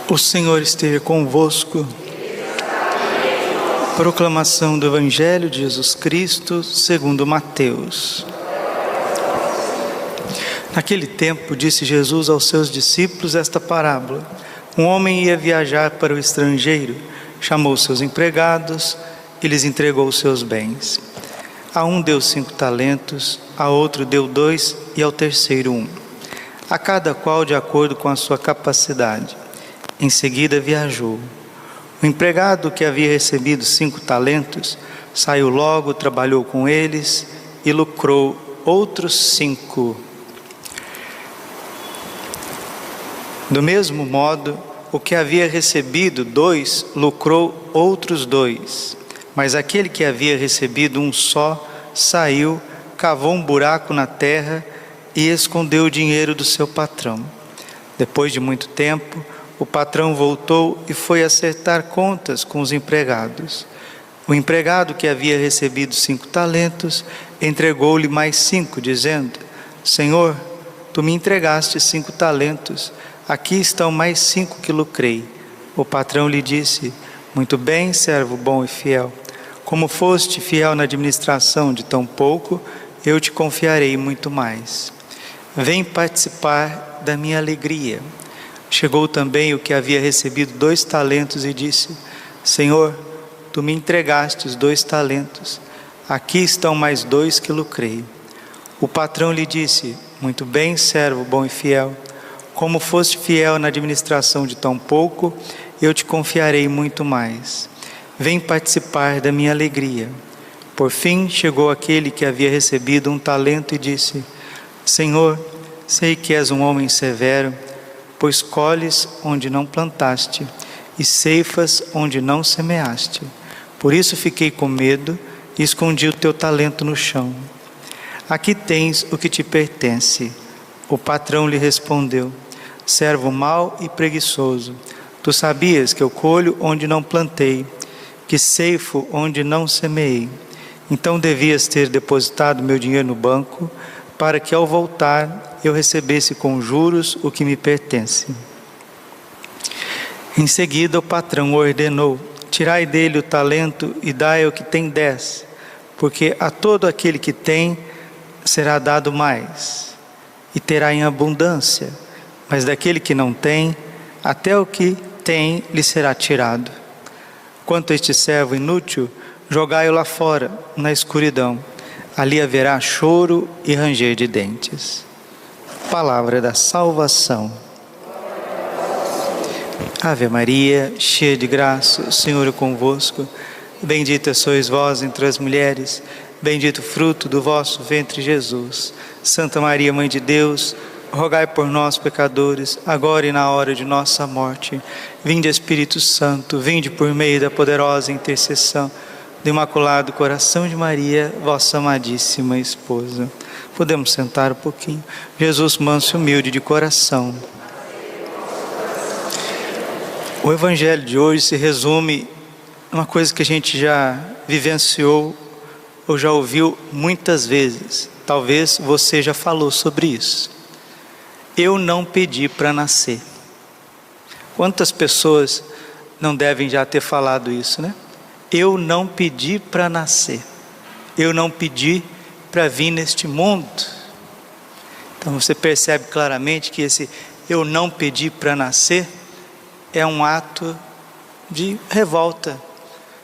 O Senhor esteja convosco. Proclamação do Evangelho de Jesus Cristo segundo Mateus. Naquele tempo disse Jesus aos seus discípulos esta parábola: um homem ia viajar para o estrangeiro, chamou seus empregados e lhes entregou os seus bens. A um deu 5 talentos, a outro deu 2 e ao terceiro 1, a cada qual de acordo com a sua capacidade. Em seguida viajou. O empregado que havia recebido 5 talentos saiu logo, trabalhou com eles e lucrou outros 5. Do mesmo modo, o que havia recebido 2 lucrou outros 2. Mas aquele que havia recebido 1 só saiu, cavou um buraco na terra e escondeu o dinheiro do seu patrão. Depois de muito tempo, o patrão voltou e foi acertar contas com os empregados. O empregado que havia recebido 5 talentos entregou-lhe mais 5, dizendo: Senhor, tu me entregaste 5 talentos, aqui estão mais 5 que lucrei. O patrão lhe disse: muito bem, servo bom e fiel. Como foste fiel na administração de tão pouco, eu te confiarei muito mais. Vem participar da minha alegria. Chegou também o que havia recebido 2 talentos e disse: Senhor, tu me entregaste os 2 talentos, aqui estão mais 2 que lucrei. O patrão lhe disse: muito bem, servo bom e fiel. Como foste fiel na administração de tão pouco, eu te confiarei muito mais. Vem participar da minha alegria. Por fim chegou aquele que havia recebido 1 talento e disse: Senhor, sei que és um homem severo, pois colhes onde não plantaste e ceifas onde não semeaste. Por isso fiquei com medo e escondi o teu talento no chão. Aqui tens o que te pertence. O patrão lhe respondeu: servo mau e preguiçoso, tu sabias que eu colho onde não plantei, que ceifo onde não semeei. Então devias ter depositado meu dinheiro no banco, para que ao voltar eu recebesse com juros o que me pertence. Em seguida o patrão ordenou: tirai dele o talento e dai ao que tem 10, porque a todo aquele que tem será dado mais, e terá em abundância, mas daquele que não tem, até o que tem lhe será tirado. Quanto a este servo inútil, jogai-o lá fora, na escuridão, ali haverá choro e ranger de dentes. Palavra da salvação. Ave Maria, cheia de graça, o Senhor é convosco. Bendita sois vós entre as mulheres, bendito o fruto do vosso ventre, Jesus. Santa Maria, Mãe de Deus, rogai por nós, pecadores, agora e na hora de nossa morte. Vinde, Espírito Santo, vinde por meio da poderosa intercessão do Imaculado Coração de Maria, vossa amadíssima esposa. Podemos sentar um pouquinho. Jesus manso e humilde de coração. O Evangelho de hoje se resume em uma coisa que a gente já vivenciou ou já ouviu muitas vezes. Talvez você já falou sobre isso. Eu não pedi para nascer. Quantas pessoas não devem já ter falado isso, né? Eu não pedi para nascer. Eu não pedi para vir neste mundo. Então você percebe claramente que esse eu não pedi para nascer é um ato de revolta.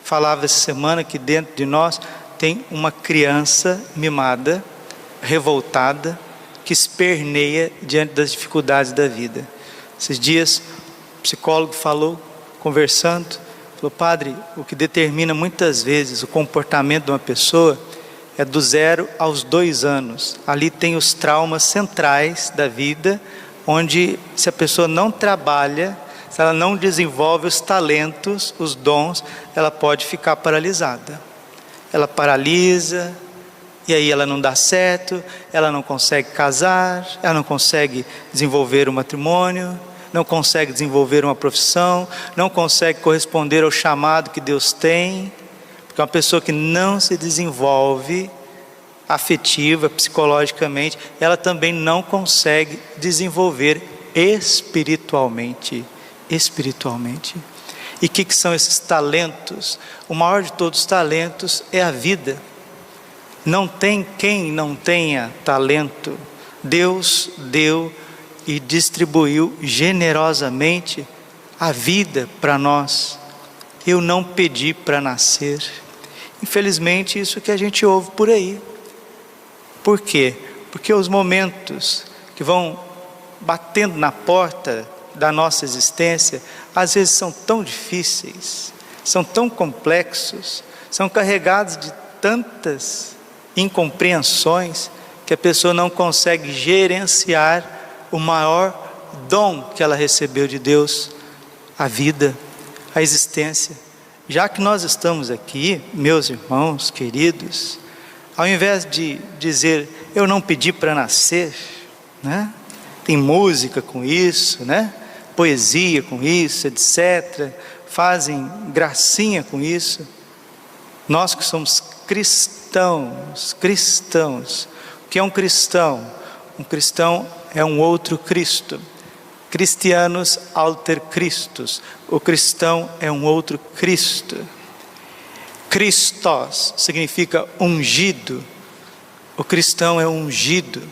Falava essa semana que dentro de nós tem uma criança mimada, revoltada, que esperneia diante das dificuldades da vida. Esses dias o psicólogo falou, conversando, falou: padre, o que determina muitas vezes o comportamento de uma pessoa é do 0 aos 2 anos. Ali tem os traumas centrais da vida, onde se a pessoa não trabalha, se ela não desenvolve os talentos, os dons, ela pode ficar paralisada. Ela paralisa, e aí ela não dá certo, ela não consegue casar, ela não consegue desenvolver um matrimônio, não consegue desenvolver uma profissão, não consegue corresponder ao chamado que Deus tem. Porque uma pessoa que não se desenvolve afetiva, psicologicamente, ela também não consegue desenvolver espiritualmente. espiritualmente. E o que são esses talentos? O maior de todos os talentos é a vida. Não tem quem não tenha talento. Deus deu e distribuiu generosamente a vida para nós. Eu não pedi para nascer. Infelizmente, isso que a gente ouve por aí. Por quê? Porque os momentos que vão batendo na porta da nossa existência, às vezes são tão difíceis, são tão complexos, são carregados de tantas incompreensões, que a pessoa não consegue gerenciar o maior dom que ela recebeu de Deus, a vida, a existência. Já que nós estamos aqui, meus irmãos queridos, ao invés de dizer, eu não pedi para nascer, né? Tem música com isso, né? Poesia com isso, etc. Fazem gracinha com isso. Nós que somos cristãos, o que é um cristão? Um cristão é um outro Cristo. Christianus alter Christus. O cristão é um outro Cristo. Christos significa ungido. O cristão é ungido.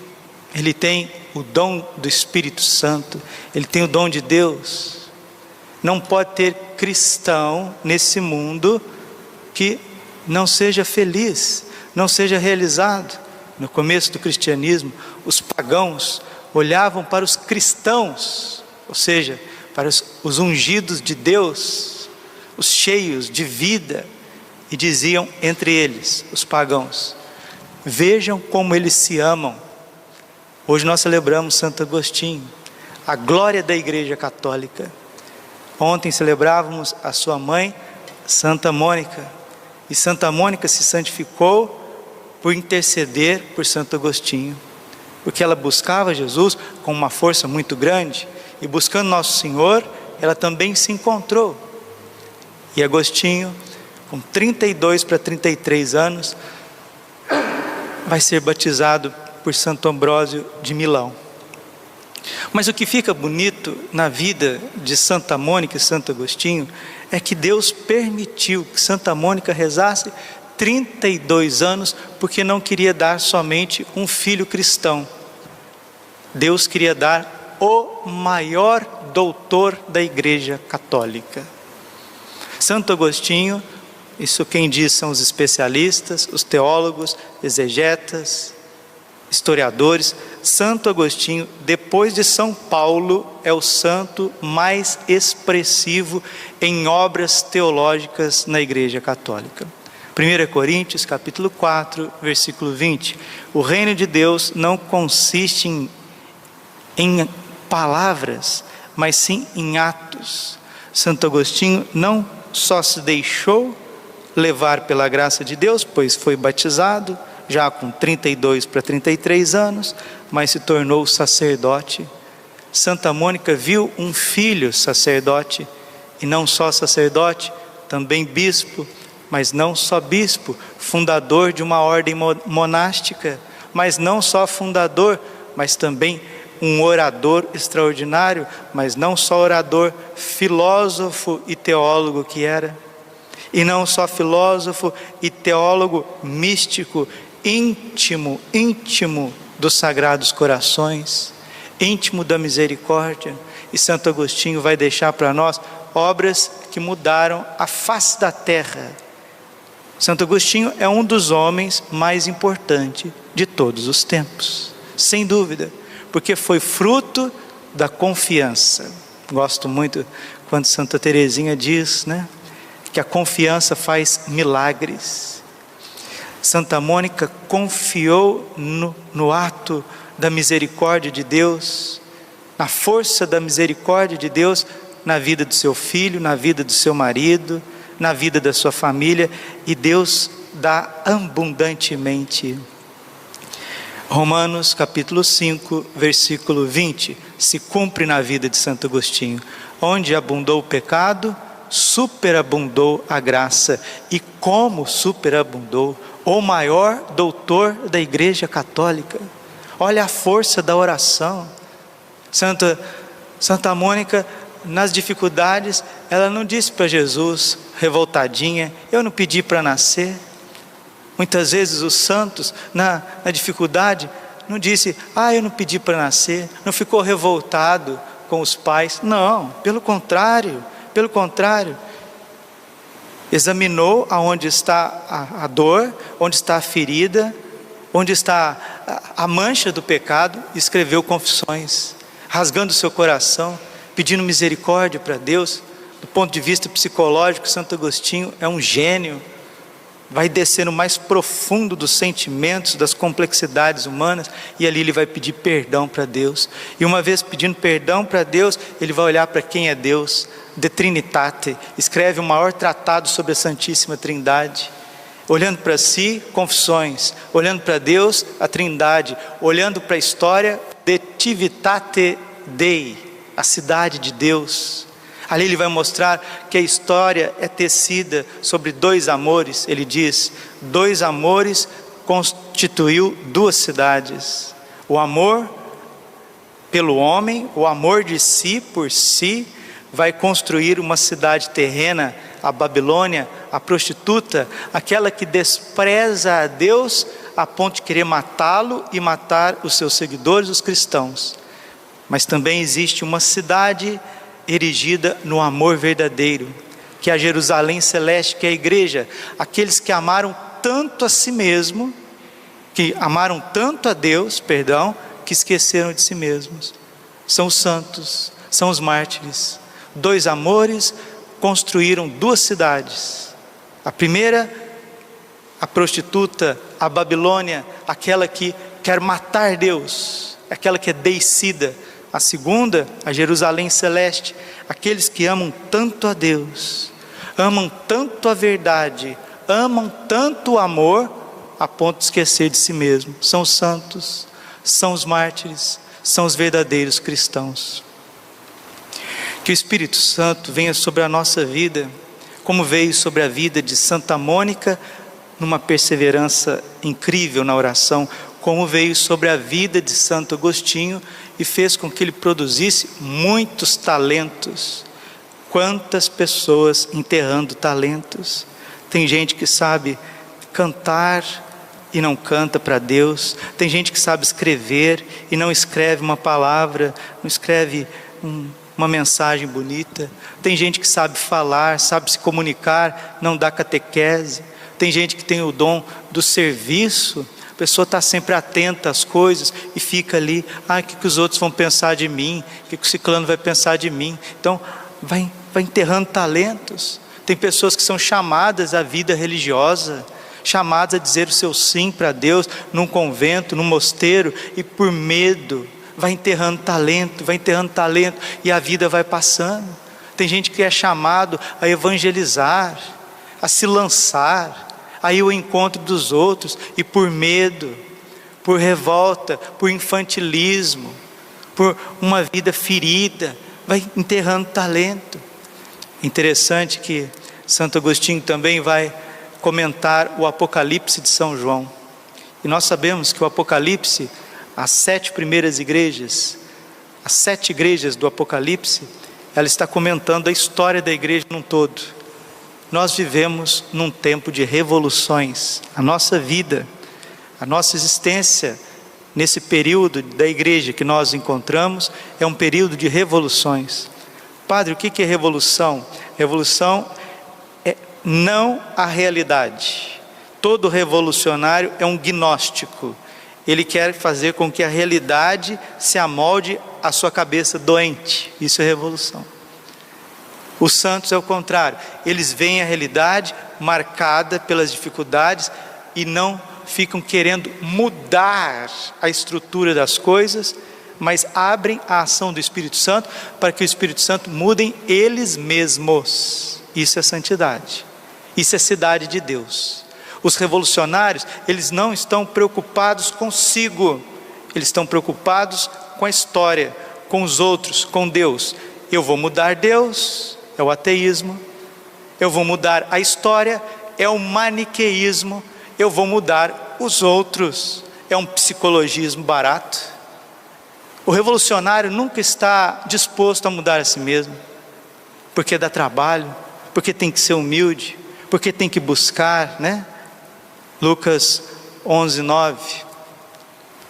Ele tem o dom do Espírito Santo. Ele tem o dom de Deus. Não pode ter cristão nesse mundo que não seja feliz, não seja realizado. No começo do cristianismo, os pagãos olhavam para os cristãos, ou seja, para os ungidos de Deus, os cheios de vida, e diziam entre eles, os pagãos, vejam como eles se amam. Hoje nós celebramos Santo Agostinho, a glória da Igreja Católica. Ontem celebrávamos a sua mãe, Santa Mônica, e Santa Mônica se santificou por interceder por Santo Agostinho, porque ela buscava Jesus com uma força muito grande, e buscando Nosso Senhor, ela também se encontrou. E Agostinho, com 32 para 33 anos, vai ser batizado por Santo Ambrósio de Milão. Mas o que fica bonito na vida de Santa Mônica e Santo Agostinho é que Deus permitiu que Santa Mônica rezasse 32 anos, porque não queria dar somente um filho cristão. Deus queria dar o maior doutor da Igreja Católica. Santo Agostinho, isso quem diz são os especialistas, os teólogos, exegetas, historiadores. Santo Agostinho, depois de São Paulo, é o santo mais expressivo em obras teológicas na Igreja Católica. 1 Coríntios capítulo 4, versículo 20. O reino de Deus não consiste em palavras, mas sim em atos. Santo Agostinho não só se deixou levar pela graça de Deus, pois foi batizado já com 32 para 33 anos, mas se tornou sacerdote. Santa Mônica viu um filho sacerdote, e não só sacerdote, também bispo, mas não só bispo, fundador de uma ordem monástica, mas não só fundador, mas também um orador extraordinário, mas não só orador, filósofo e teólogo que era. E não só filósofo e teólogo místico, íntimo dos Sagrados Corações, íntimo da misericórdia. E Santo Agostinho vai deixar para nós obras que mudaram a face da terra. Santo Agostinho é um dos homens mais importantes de todos os tempos, sem dúvida, porque foi fruto da confiança. Gosto muito quando Santa Teresinha diz, né, que a confiança faz milagres. Santa Mônica confiou no ato da misericórdia de Deus, na força da misericórdia de Deus, na vida do seu filho, na vida do seu marido, na vida da sua família, e Deus dá abundantemente. Romanos capítulo 5, versículo 20, se cumpre na vida de Santo Agostinho. Onde abundou o pecado, superabundou a graça. E como superabundou? O maior doutor da Igreja Católica. Olha a força da oração. Santa Mônica nas dificuldades, ela não disse para Jesus, revoltadinha: eu não pedi para nascer. Muitas vezes os santos, na dificuldade, não disse: eu não pedi para nascer. Não ficou revoltado com os pais. Não, pelo contrário. Examinou aonde está a dor, onde está a ferida, onde está a mancha do pecado, e escreveu confissões, rasgando seu coração, pedindo misericórdia para Deus. Do ponto de vista psicológico, Santo Agostinho é um gênio. Vai descer no mais profundo dos sentimentos, das complexidades humanas, e ali ele vai pedir perdão para Deus. E uma vez pedindo perdão para Deus, ele vai olhar para quem é Deus, De Trinitate, escreve o maior tratado sobre a Santíssima Trindade. Olhando para si, confissões; olhando para Deus, a Trindade; olhando para a história, De Civitate Dei, a cidade de Deus. Ali ele vai mostrar que a história é tecida sobre dois amores. Ele diz: dois amores constituiu duas cidades. O amor pelo homem, o amor de si por si, vai construir uma cidade terrena, a Babilônia, a prostituta, aquela que despreza a Deus a ponto de querer matá-lo e matar os seus seguidores, os cristãos. Mas também existe uma cidade erigida no amor verdadeiro, que é a Jerusalém Celeste, que é a igreja, aqueles que amaram tanto a si mesmo, que amaram tanto a Deus, que esqueceram de si mesmos. São os santos, são os mártires. Dois amores construíram duas cidades. A primeira, a prostituta, a Babilônia, aquela que quer matar Deus, aquela que é deicida. A segunda, a Jerusalém Celeste, aqueles que amam tanto a Deus, amam tanto a verdade, amam tanto o amor, a ponto de esquecer de si mesmo. São os santos, são os mártires, são os verdadeiros cristãos. Que o Espírito Santo venha sobre a nossa vida, como veio sobre a vida de Santa Mônica, numa perseverança incrível na oração, como veio sobre a vida de Santo Agostinho e fez com que ele produzisse muitos talentos. Quantas pessoas enterrando talentos. Tem gente que sabe cantar e não canta para Deus. Tem gente que sabe escrever e não escreve uma palavra, não escreve uma mensagem bonita. Tem gente que sabe falar, sabe se comunicar, não dá catequese. Tem gente que tem o dom do serviço. A pessoa está sempre atenta às coisas e fica ali: o que os outros vão pensar de mim? O que o ciclano vai pensar de mim? Então vai enterrando talentos. Tem pessoas que são chamadas à vida religiosa, chamadas a dizer o seu sim para Deus, num convento, num mosteiro, e por medo vai enterrando talento, e a vida vai passando. Tem gente que é chamado a evangelizar, a se lançar, a ir ao encontro dos outros, e por medo, por revolta, por infantilismo, por uma vida ferida, vai enterrando talento. Interessante que Santo Agostinho também vai comentar o Apocalipse de São João. E nós sabemos que o Apocalipse, as 7 primeiras igrejas, as 7 igrejas do Apocalipse, ela está comentando a história da igreja num todo. Nós vivemos num tempo de revoluções. A nossa vida, a nossa existência, nesse período da igreja que nós encontramos, é um período de revoluções. Padre, o que é revolução? Revolução é não a realidade. Todo revolucionário é um gnóstico. Ele quer fazer com que a realidade se amolde à sua cabeça doente. Isso é revolução. Os santos é o contrário. Eles veem a realidade marcada pelas dificuldades e não ficam querendo mudar a estrutura das coisas, mas abrem a ação do Espírito Santo para que o Espírito Santo mudem eles mesmos. Isso é santidade. Isso é cidade de Deus. Os revolucionários, eles não estão preocupados consigo, eles estão preocupados com a história, com os outros, com Deus. Eu vou mudar Deus, é o ateísmo. Eu vou mudar a história, é o maniqueísmo. Eu vou mudar os outros, é um psicologismo barato. O revolucionário nunca está disposto a mudar a si mesmo. porque dá trabalho, porque tem que ser humilde, porque tem que buscar, né? Lucas 11:9,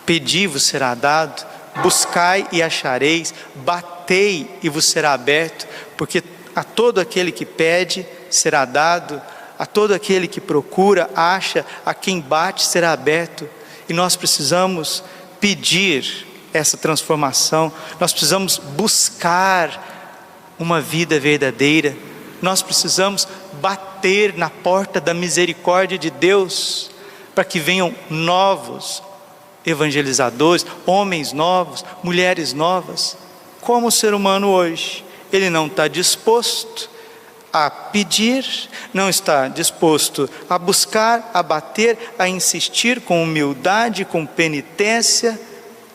pedi-vos será dado, buscai e achareis, batei e vos será aberto, porque a todo aquele que pede será dado, a todo aquele que procura, acha, a quem bate será aberto. E nós precisamos pedir essa transformação, nós precisamos buscar uma vida verdadeira, nós precisamos bater na porta da misericórdia de Deus, para que venham novos evangelizadores, homens novos, mulheres novas. Como o ser humano hoje, ele não está disposto a pedir, não está disposto a buscar, a bater, a insistir com humildade, com penitência,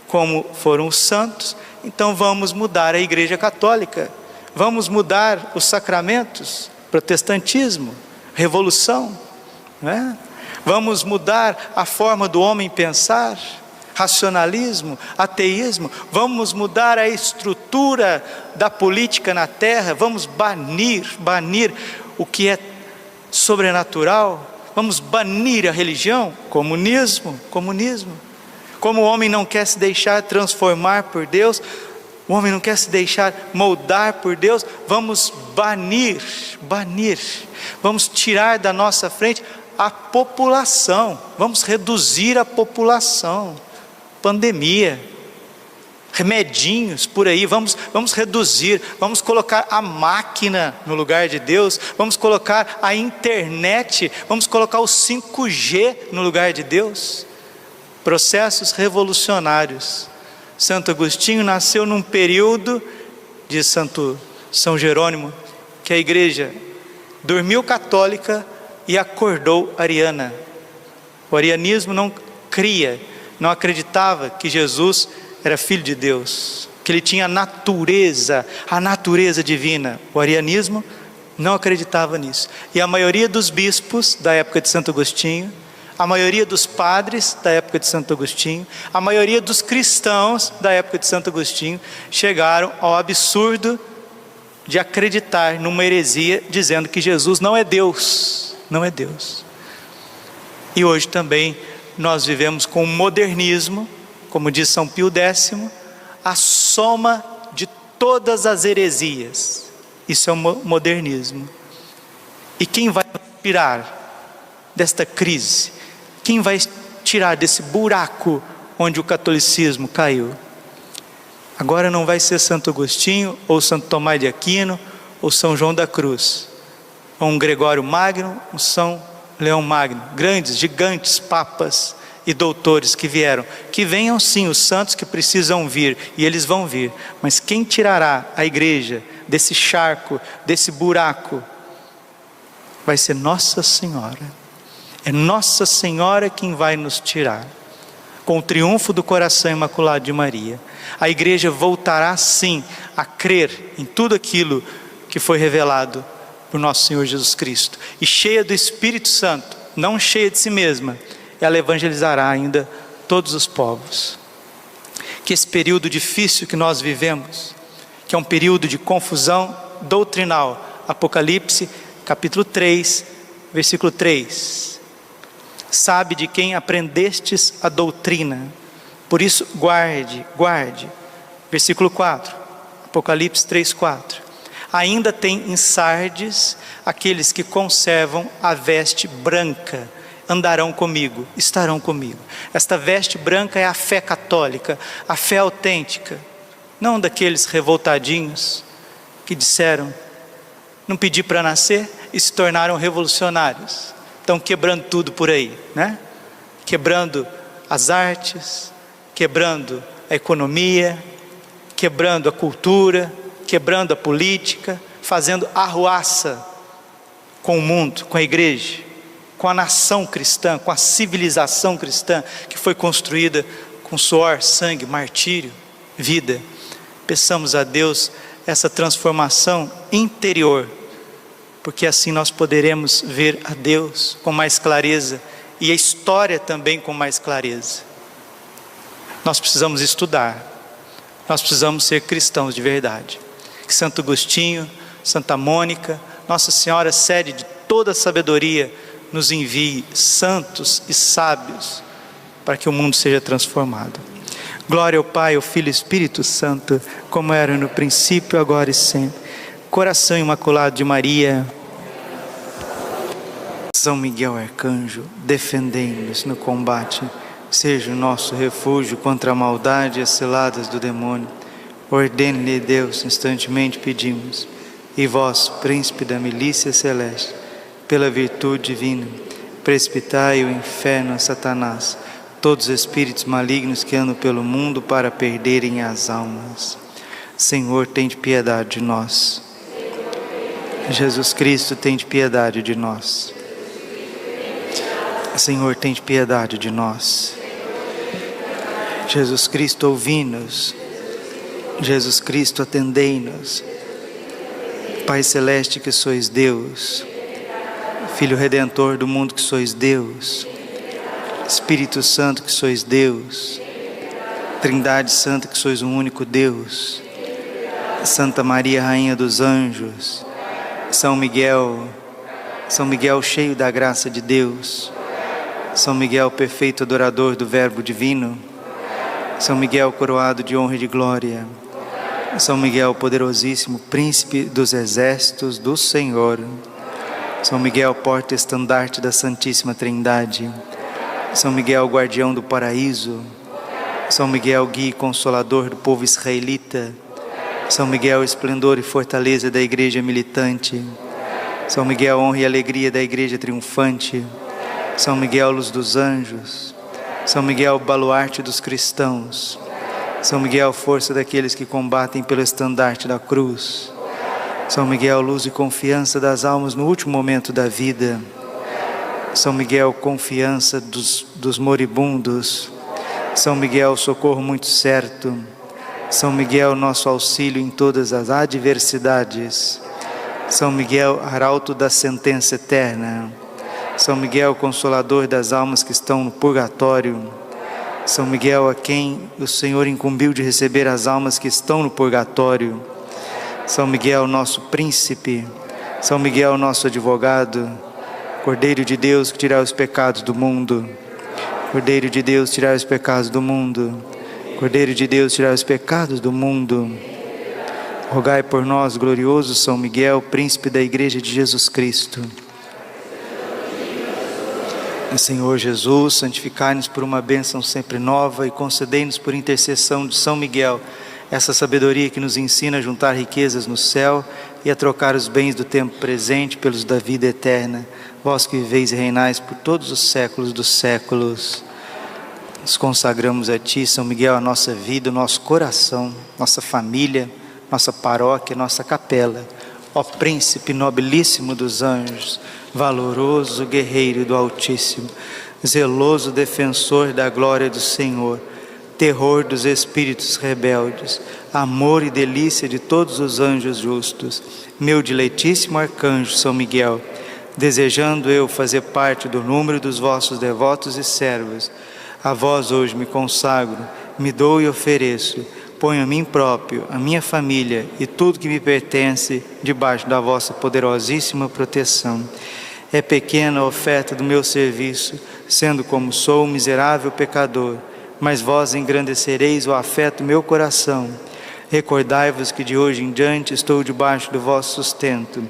como foram os santos. Então vamos mudar a Igreja Católica, vamos mudar os sacramentos, protestantismo, revolução, não é? Vamos mudar a forma do homem pensar, racionalismo, ateísmo, vamos mudar a estrutura da política na terra, vamos banir o que é sobrenatural, vamos banir a religião, comunismo. Como o homem não quer se deixar transformar por Deus, o homem não quer se deixar moldar por Deus, vamos banir, vamos tirar da nossa frente a população, vamos reduzir a população. Pandemia, remedinhos por aí, vamos reduzir, vamos colocar a máquina no lugar de Deus, vamos colocar a internet, vamos colocar o 5G no lugar de Deus. Processos revolucionários. Santo Agostinho nasceu num período, diz São Jerônimo, que a igreja dormiu católica e acordou ariana. O arianismo não não acreditava que Jesus era filho de Deus, que ele tinha a natureza divina. O arianismo não acreditava nisso. E a maioria dos bispos da época de Santo Agostinho, a maioria dos padres da época de Santo Agostinho, a maioria dos cristãos da época de Santo Agostinho chegaram ao absurdo de acreditar numa heresia dizendo que Jesus não é Deus. E hoje também nós vivemos com o modernismo, como diz São Pio X, a soma de todas as heresias. Isso é o modernismo. E quem vai tirar desta crise? Quem vai tirar desse buraco onde o catolicismo caiu? Agora não vai ser Santo Agostinho, ou Santo Tomás de Aquino, ou São João da Cruz, ou um Gregório Magno, um São Leão Magno, grandes, gigantes papas e doutores que vieram. Que venham sim os santos que precisam vir, e eles vão vir, mas quem tirará a igreja desse charco, desse buraco, vai ser Nossa Senhora. É Nossa Senhora quem vai nos tirar. Com o triunfo do coração imaculado de Maria, a igreja voltará sim a crer em tudo aquilo que foi revelado por nosso Senhor Jesus Cristo, e cheia do Espírito Santo, não cheia de si mesma, ela evangelizará ainda todos os povos. Que esse período difícil que nós vivemos, que é um período de confusão doutrinal, Apocalipse capítulo 3, versículo 3, sabe de quem aprendestes a doutrina, por isso guarde, versículo 4, Apocalipse 3, 4, ainda tem em Sardes aqueles que conservam a veste branca, andarão comigo, estarão comigo. Esta veste branca é a fé católica, a fé autêntica, não daqueles revoltadinhos que disseram, não pedi para nascer e se tornaram revolucionários, estão quebrando tudo por aí, né? Quebrando as artes, quebrando a economia, quebrando a cultura, quebrando a política, fazendo arruaça com o mundo, com a igreja, com a nação cristã, com a civilização cristã que foi construída com suor, sangue, martírio, vida. Peçamos a Deus essa transformação interior, porque assim nós poderemos ver a Deus com mais clareza e a história também com mais clareza. Nós precisamos estudar, nós precisamos ser cristãos de verdade. Que Santo Agostinho Santa Mônica, Nossa Senhora, sede de toda a sabedoria, nos envie santos e sábios para que o mundo seja transformado. Glória ao Pai, ao Filho e ao Espírito Santo, como era no princípio, agora e sempre. Coração Imaculado de Maria, São Miguel Arcanjo, defendei-nos no combate. Seja o nosso refúgio contra a maldade e as ciladas do demônio. Ordene-lhe Deus, instantemente pedimos. E vós, príncipe da milícia celeste, pela virtude divina, precipitai o inferno a Satanás, todos os espíritos malignos que andam pelo mundo para perderem as almas. Senhor, tende piedade de nós. Jesus Cristo, tende piedade de nós. Senhor, tende piedade de nós. Jesus Cristo, ouvi-nos. Jesus Cristo, atendei-nos. Pai Celeste, que sois Deus, Filho Redentor do mundo, que sois Deus, Espírito Santo, que sois Deus, Trindade Santa, que sois um único Deus, Santa Maria, Rainha dos Anjos, São Miguel cheio da graça de Deus, São Miguel perfeito adorador do Verbo Divino, São Miguel coroado de honra e de glória, São Miguel poderosíssimo, príncipe dos exércitos do Senhor, São Miguel porta-estandarte da Santíssima Trindade, São Miguel guardião do paraíso, São Miguel guia e consolador do povo israelita, São Miguel esplendor e fortaleza da igreja militante, São Miguel honra e alegria da igreja triunfante, São Miguel luz dos anjos, São Miguel baluarte dos cristãos, São Miguel força daqueles que combatem pelo estandarte da cruz, São Miguel luz e confiança das almas no último momento da vida, São Miguel confiança dos moribundos, São Miguel socorro muito certo, São Miguel nosso auxílio em todas as adversidades, São Miguel arauto da sentença eterna, São Miguel consolador das almas que estão no purgatório, São Miguel a quem o Senhor incumbiu de receber as almas que estão no purgatório, São Miguel nosso príncipe, São Miguel nosso advogado, Cordeiro de Deus que tirai os pecados do mundo, Cordeiro de Deus tirai os pecados do mundo, Cordeiro de Deus tirai os pecados do mundo. Rogai por nós, glorioso São Miguel, príncipe da Igreja de Jesus Cristo. Senhor Jesus, santificai-nos por uma bênção sempre nova e concedei-nos por intercessão de São Miguel essa sabedoria que nos ensina a juntar riquezas no céu e a trocar os bens do tempo presente pelos da vida eterna. Vós que viveis e reinais por todos os séculos dos séculos. Nos consagramos a Ti, São Miguel, a nossa vida, o nosso coração, nossa família, nossa paróquia, nossa capela. Ó Príncipe nobilíssimo dos anjos, valoroso guerreiro do Altíssimo, zeloso defensor da glória do Senhor, terror dos espíritos rebeldes, amor e delícia de todos os anjos justos, meu diletíssimo arcanjo São Miguel, desejando eu fazer parte do número dos vossos devotos e servos, a vós hoje me consagro, me dou e ofereço, ponho a mim próprio, a minha família e tudo que me pertence debaixo da vossa poderosíssima proteção. É pequena a oferta do meu serviço, sendo como sou um miserável pecador, mas vós engrandecereis o afeto do meu coração. Recordai-vos que de hoje em diante estou debaixo do vosso sustento,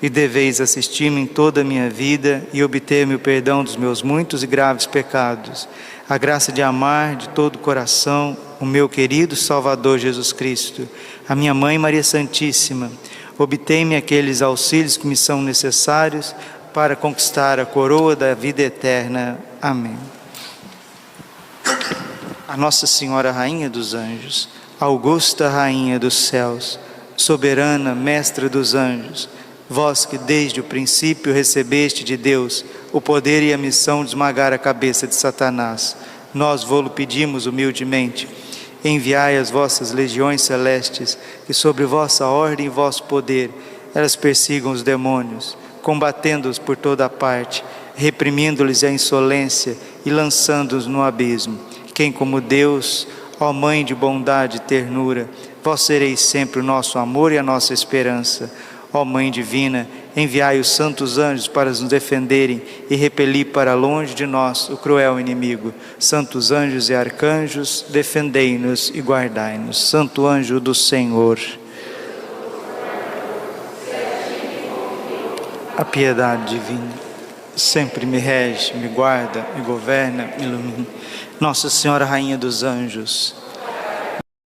e deveis assistir-me em toda a minha vida e obter-me o perdão dos meus muitos e graves pecados, a graça de amar de todo o coração o meu querido Salvador Jesus Cristo, a minha Mãe Maria Santíssima. Obtei-me aqueles auxílios que me são necessários para conquistar a coroa da vida eterna. Amém. A Nossa Senhora Rainha dos Anjos, augusta Rainha dos céus, soberana Mestra dos anjos, vós que desde o princípio recebeste de Deus o poder e a missão de esmagar a cabeça de Satanás, nós vô-lo pedimos humildemente, enviai as vossas legiões celestes, que sobre vossa ordem e vosso poder elas persigam os demônios, combatendo-os por toda a parte, reprimindo-lhes a insolência e lançando-os no abismo. Quem como Deus, ó Mãe de bondade e ternura, vós sereis sempre o nosso amor e a nossa esperança. Ó Mãe Divina, enviai os santos anjos para nos defenderem e repelir para longe de nós o cruel inimigo. Santos anjos e arcanjos, defendei-nos e guardai-nos. Santo anjo do Senhor, a piedade divina sempre me rege, me guarda, me governa, me ilumina. Nossa Senhora, Rainha dos Anjos,